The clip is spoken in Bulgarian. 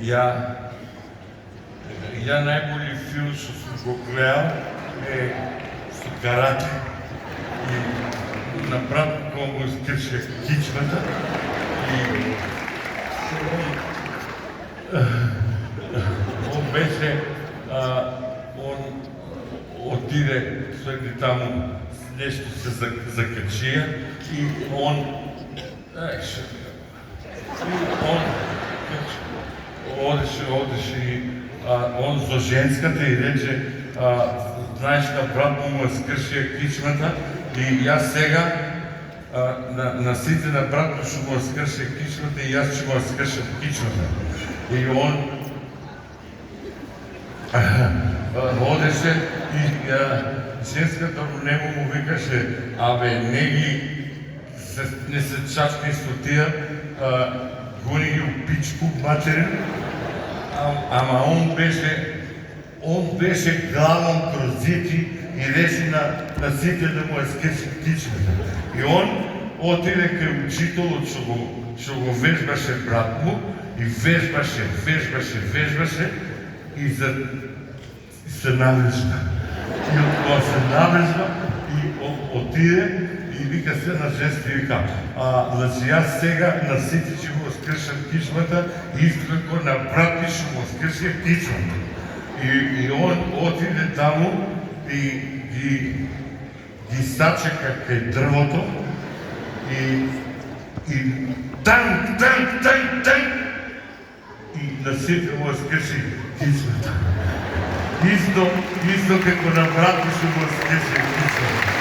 ја најголи филм што сум го гледал е со карате. И на брат кога му скрше кичмата и он беше, он отиде сведи таму, нешто се закачија и он одеше и он за женската и рече, знаеш на брат му скршија кичмата и јас сега на сите на брат му што му скршија кичмата и јас ќе му скршам кичмата. И он одеше и женската нему му викаше, не се чачни со тие, гони ги у пичку материн, ама он беше главом крозити и речи на сите да му скрши кичмата. И он отиде кај учителот што го вежбаше брат му и вежбаше и се навежба. И кога се навежба и отиде и вика се на жест и вика, значи јас сега на сите ќе го скршам кичмата и исто како на брат ми ќе го скршам кичмата. И он отиде таму и ги сачека кај дрвото и танк и на сите му скрши кичмата. Исто како на брат ми што му скрши кичмата.